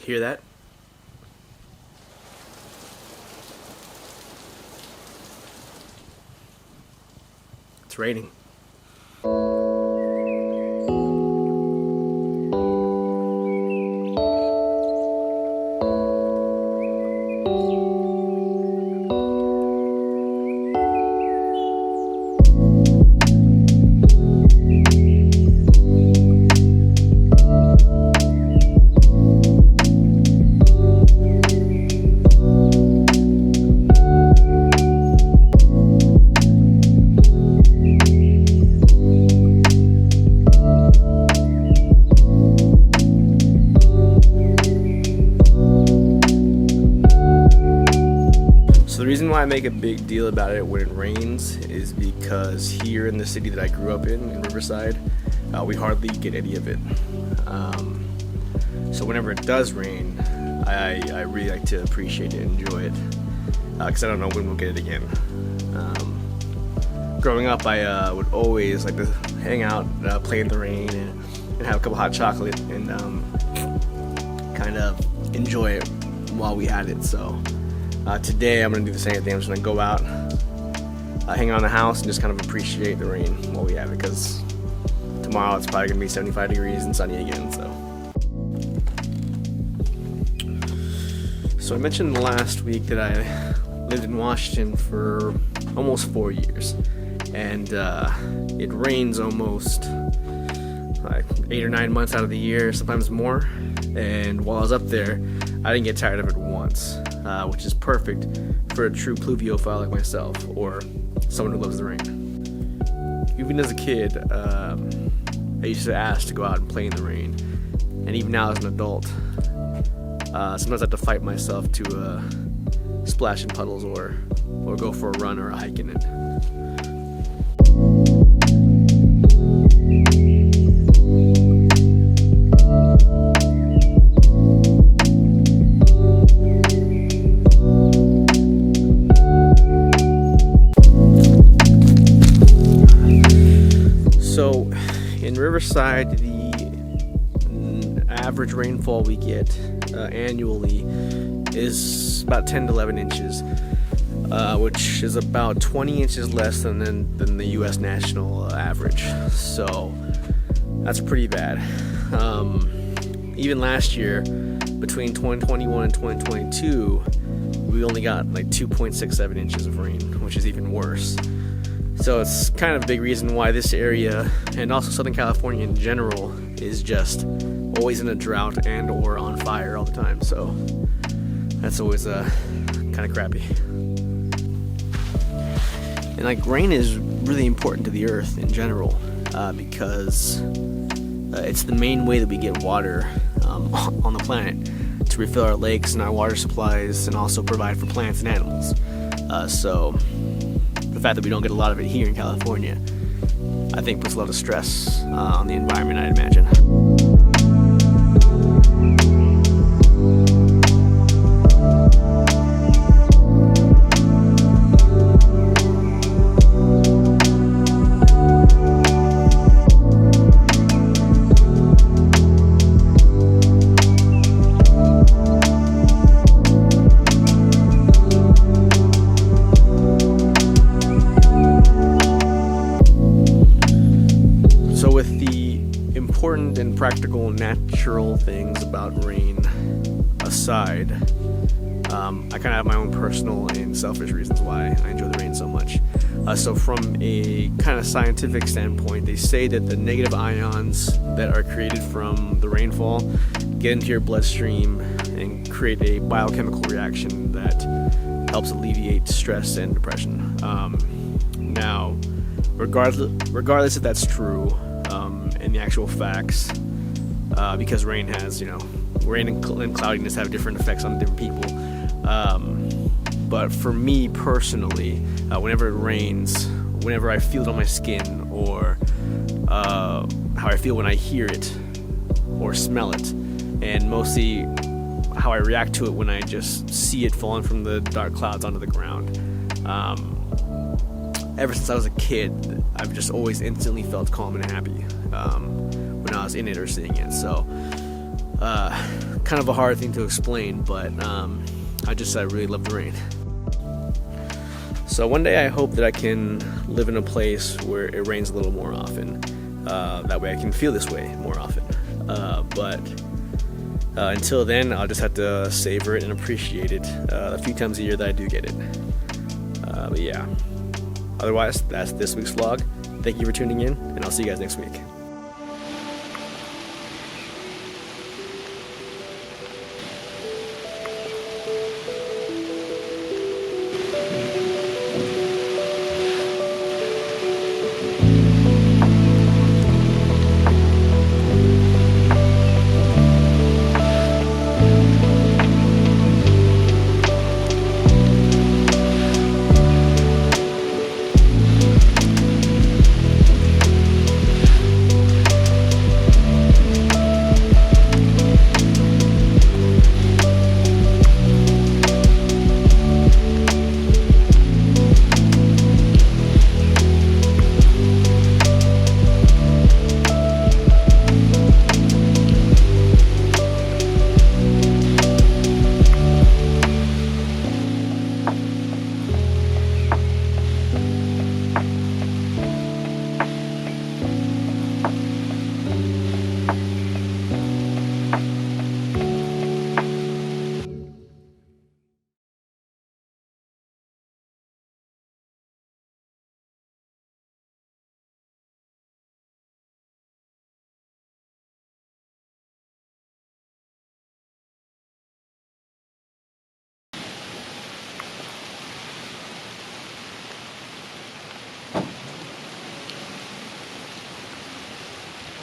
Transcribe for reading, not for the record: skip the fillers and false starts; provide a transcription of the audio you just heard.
Hear that? It's raining. So the reason why I make a big deal about it when it rains is because here in the city that I grew up in Riverside, we hardly get any of it. So whenever it does rain, I really like to appreciate it and enjoy it, because I don't know when we'll get it again. Growing up, I would always like to hang out, play in the rain, and have a cup of hot chocolate, and kind of enjoy it while we had it. So today I'm going to do the same thing. I'm just going to go out, hang out in the house, and just kind of appreciate the rain while we have it, because tomorrow it's probably going to be 75 degrees and sunny again. So I mentioned last week that I lived in Washington for almost 4 years, and it rains almost like 8 or 9 months out of the year, sometimes more. And while I was up there, I didn't get tired of it once, which is perfect for a true pluviophile like myself, or someone who loves the rain. Even as a kid, I used to ask to go out and play in the rain, and even now as an adult, sometimes I have to fight myself to splash in puddles or go for a run or a hike in it. So in Riverside, the average rainfall we get annually is about 10 to 11 inches, which is about 20 inches less than the U.S. national average. So that's pretty bad. Even last year, between 2021 and 2022, we only got like 2.67 inches of rain, which is even worse. So it's kind of a big reason why this area, and also Southern California in general, is just always in a drought and or on fire all the time. So that's always kind of crappy. And like, rain is really important to the earth in general, because it's the main way that we get water on the planet, to refill our lakes and our water supplies, and also provide for plants and animals. So the fact that we don't get a lot of it here in California, I think, puts a lot of stress on the environment, I'd imagine. So with the important and practical natural things about rain aside, I kind of have my own personal and selfish reasons why I enjoy the rain so much. So from a kind of scientific standpoint, they say that the negative ions that are created from the rainfall get into your bloodstream and create a biochemical reaction that helps alleviate stress and depression. Now, regardless if that's true, and the actual facts, because rain and cloudiness have different effects on different people. But for me personally, whenever it rains, whenever I feel it on my skin, or how I feel when I hear it or smell it, and mostly how I react to it when I just see it falling from the dark clouds onto the ground. Ever since I was a kid, I've just always instantly felt calm and happy when I was in it or seeing it. So Kind of a hard thing to explain, but I really love the rain. So one day I hope that I can live in a place where it rains a little more often. That way I can feel this way more often. But until then, I'll just have to savor it and appreciate it a few times a year that I do get it. But yeah, otherwise, that's this week's vlog. Thank you for tuning in, and I'll see you guys next week.